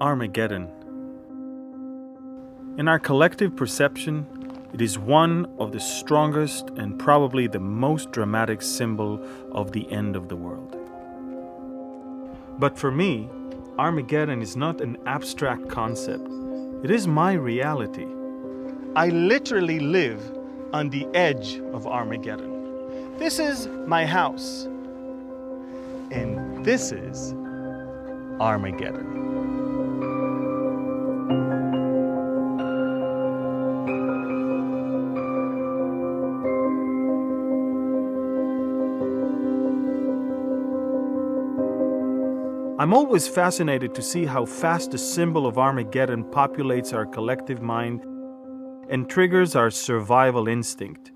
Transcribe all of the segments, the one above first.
Armageddon. In our collective perception, it is one of the strongest and probably the most dramatic symbol of the end of the world. But for me, Armageddon is not an abstract concept. It is my reality. I literally live on the edge of Armageddon. This is my house. And this is Armageddon. I'm always fascinated to see how fast the symbol of Armageddon populates our collective mind and triggers our survival instinct.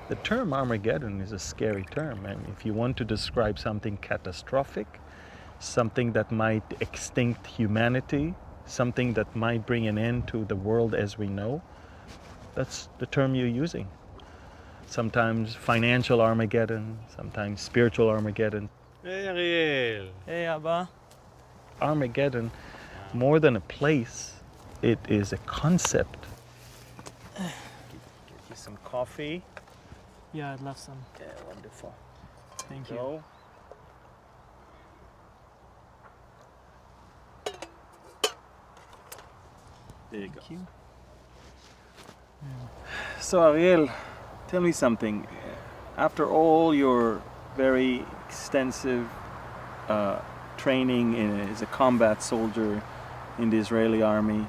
The term Armageddon is a scary term, and if you want to describe something catastrophic, something that might extinct humanity, something that might bring an end to the world as we know, that's the term you're using. Sometimes financial Armageddon, sometimes spiritual Armageddon. Hey Ariel. Hey Abba. Armageddon, more than a place, it is a concept. Get you some coffee. Yeah, I'd love some. Yeah, wonderful. Thank you. So, there you go. Thank you. So Ariel, tell me something. After all your very extensive training as a combat soldier in the Israeli army,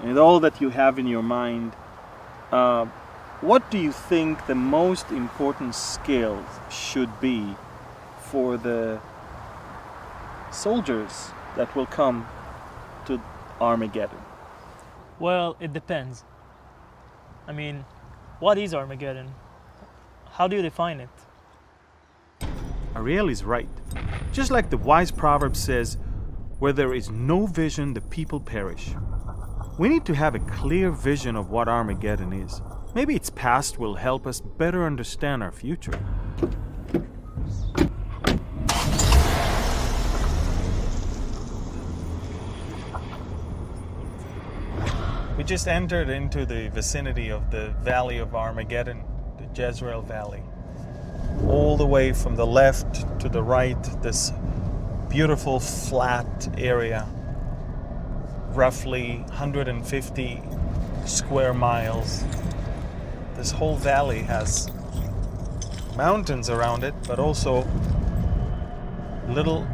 and all that you have in your mind, what do you think the most important skills should be for the soldiers that will come to Armageddon? Well, it depends. I mean, what is Armageddon? How do you define it? Ariel is right. Just like the wise proverb says, where there is no vision, the people perish. We need to have a clear vision of what Armageddon is. Maybe its past will help us better understand our future. We just entered into the vicinity of the Valley of Armageddon, the Jezreel Valley. All the way from the left to the right, this beautiful flat area, roughly 150 square miles. This whole valley has mountains around it, but also little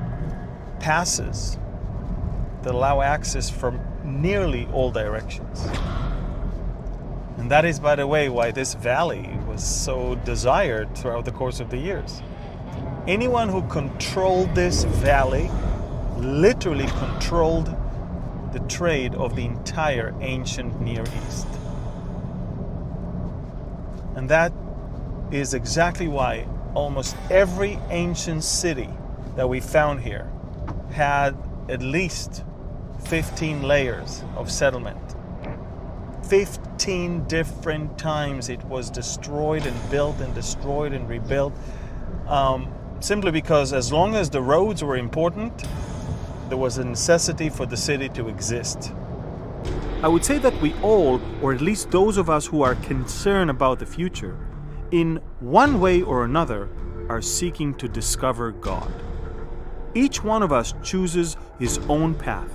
passes that allow access from nearly all directions. And that is, by the way, why this valley was so desired throughout the course of the years. Anyone who controlled this valley literally controlled the trade of the entire ancient Near East. And that is exactly why almost every ancient city that we found here had at least 15 layers of settlement. 15 different times it was destroyed and built and destroyed and rebuilt, simply because as long as the roads were important, there was a necessity for the city to exist. I would say that we all, or at least those of us who are concerned about the future, in one way or another, are seeking to discover God. Each one of us chooses his own path,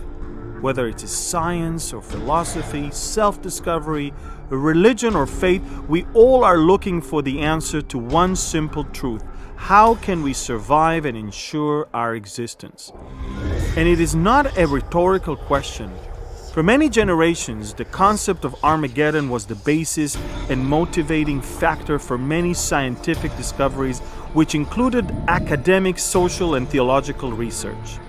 whether it is science or philosophy, self-discovery, religion or faith. We all are looking for the answer to one simple truth: how can we survive and ensure our existence? And it is not a rhetorical question. For many generations, the concept of Armageddon was the basis and motivating factor for many scientific discoveries, which included academic, social, and theological research.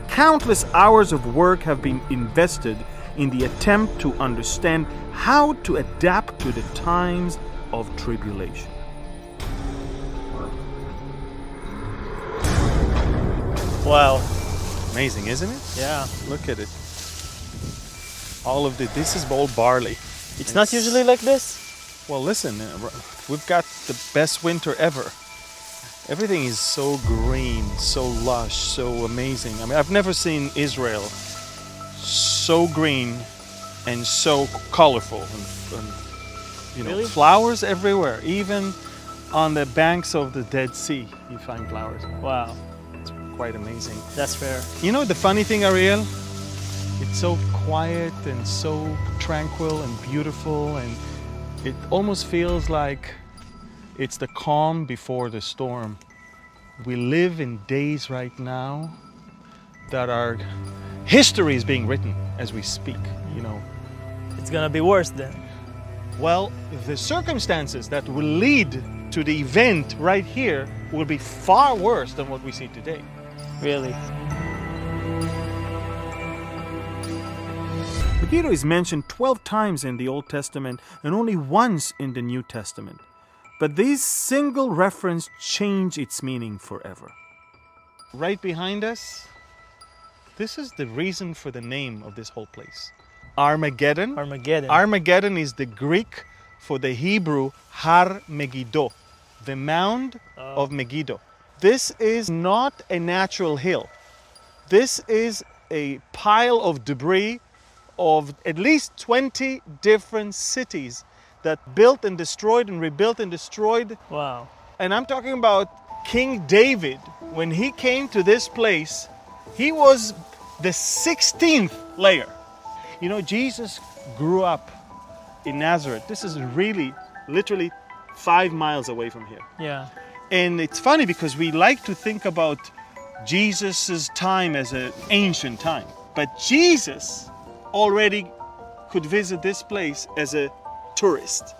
Countless hours of work have been invested in the attempt to understand how to adapt to the times of tribulation. Wow. Amazing, isn't it? Yeah. Look at it. All of this is all barley. It's not usually like this? Well, listen, we've got the best winter ever. Everything is so green, so lush, so amazing. I mean, I've never seen Israel so green and so colorful. And Really? flowers everywhere. Even on the banks of the Dead Sea, you find flowers. Wow, It's quite amazing. that's fair. You know the funny thing, Ariel? It's so quiet and so tranquil and beautiful, and it almost feels like it's the calm before the storm. We live in days right now that our history is being written as we speak, It's gonna be worse then. Well, the circumstances that will lead to the event right here will be far worse than what we see today. Really. Megiddo is mentioned 12 times in the Old Testament and only once in the New Testament. But this single reference changed its meaning forever. Right behind us, this is the reason for the name of this whole place. Armageddon. Armageddon. Armageddon is the Greek for the Hebrew Har Megiddo, the mound of Megiddo. This is not a natural hill. This is a pile of debris of at least 20 different cities that built and destroyed and rebuilt and destroyed. Wow. And I'm talking about King David. When he came to this place, he was the 16th layer. Jesus grew up in Nazareth. This is really, literally 5 miles away from here. Yeah. And it's funny because we like to think about Jesus' time as an ancient time. But Jesus already could visit this place as a tourist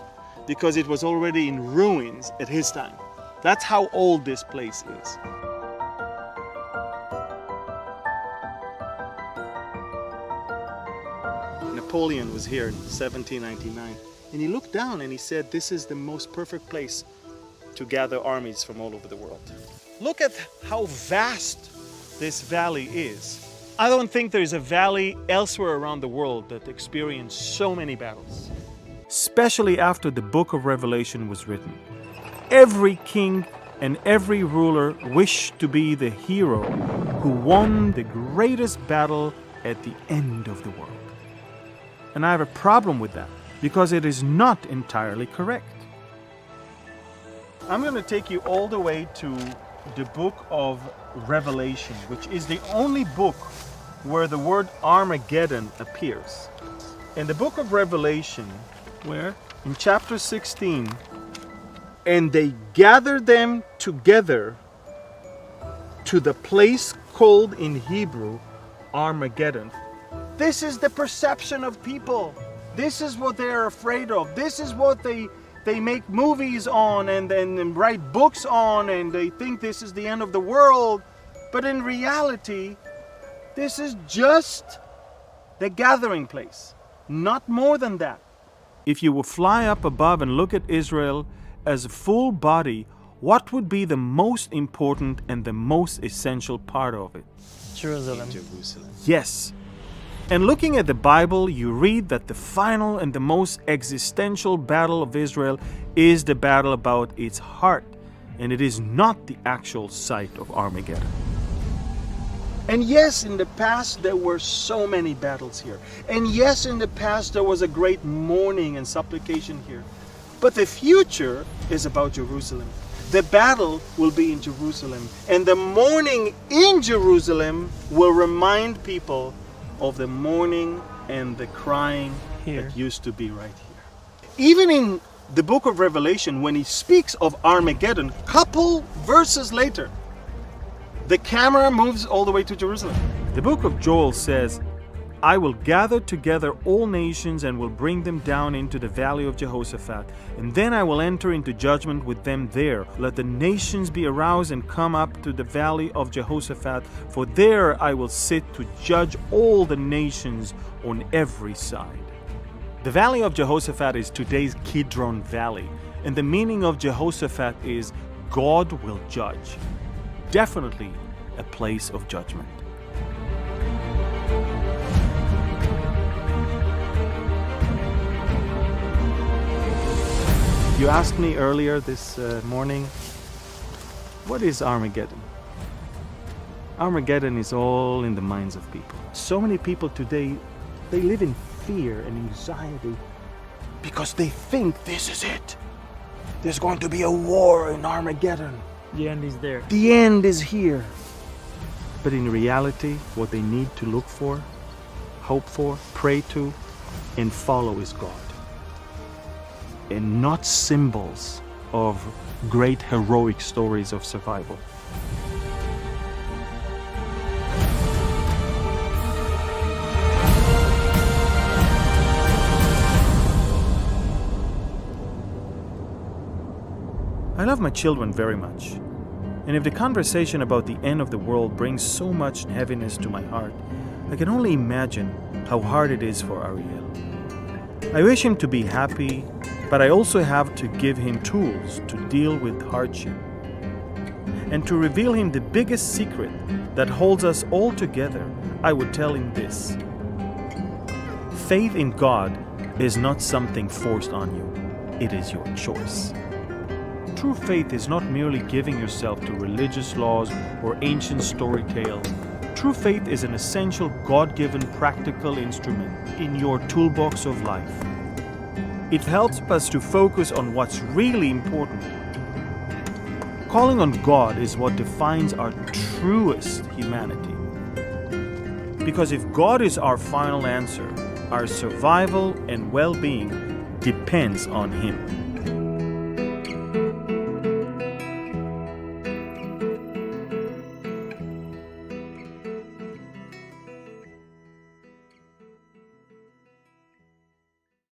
because it was already in ruins at his time. That's how old this place is. Napoleon was here in 1799, and he looked down and he said, this is the most perfect place to gather armies from all over the world. Look at how vast this valley is. I don't think there's a valley elsewhere around the world that experienced so many battles. Especially after the book of Revelation was written. Every king and every ruler wished to be the hero who won the greatest battle at the end of the world. And I have a problem with that because it is not entirely correct. I'm going to take you all the way to the book of Revelation, which is the only book where the word Armageddon appears. In the book of Revelation, Where? in chapter 16, and they gathered them together to the place called in Hebrew Armageddon. This is the perception of people. This is what they're afraid of. This is what they make movies on and write books on, and they think this is the end of the world. But in reality, this is just the gathering place, not more than that. If you would fly up above and look at Israel as a full body, what would be the most important and the most essential part of it? Jerusalem. Yes. And looking at the Bible, you read that the final and the most existential battle of Israel is the battle about its heart, and it is not the actual site of Armageddon. And yes, in the past there were so many battles here. And yes, in the past there was a great mourning and supplication here. But the future is about Jerusalem. The battle will be in Jerusalem, and the mourning in Jerusalem will remind people of the mourning and the crying Here. that used to be right here. Even in the book of Revelation, when he speaks of Armageddon, couple verses later, the camera moves all the way to Jerusalem. The book of Joel says, I will gather together all nations and will bring them down into the valley of Jehoshaphat, and then I will enter into judgment with them there. Let the nations be aroused and come up to the valley of Jehoshaphat, for there I will sit to judge all the nations on every side. The valley of Jehoshaphat is today's Kidron Valley, and the meaning of Jehoshaphat is God will judge. Definitely a place of judgment. You asked me earlier this morning, What is Armageddon? Armageddon is all in the minds of people. So many people today, they live in fear and anxiety because they think this is it. There's going to be a war in Armageddon. The end is there. The end is here. But in reality, what they need to look for, hope for, pray to, and follow is God. And not symbols of great heroic stories of survival. I love my children very much. And if the conversation about the end of the world brings so much heaviness to my heart, I can only imagine how hard it is for Ariel. I wish him to be happy, but I also have to give him tools to deal with hardship. And to reveal him the biggest secret that holds us all together, I would tell him this. Faith in God is not something forced on you. It is your choice. True faith is not merely giving yourself to religious laws or ancient story tales. True faith is an essential God-given practical instrument in your toolbox of life. It helps us to focus on what's really important. Calling on God is what defines our truest humanity. Because if God is our final answer, our survival and well-being depends on Him.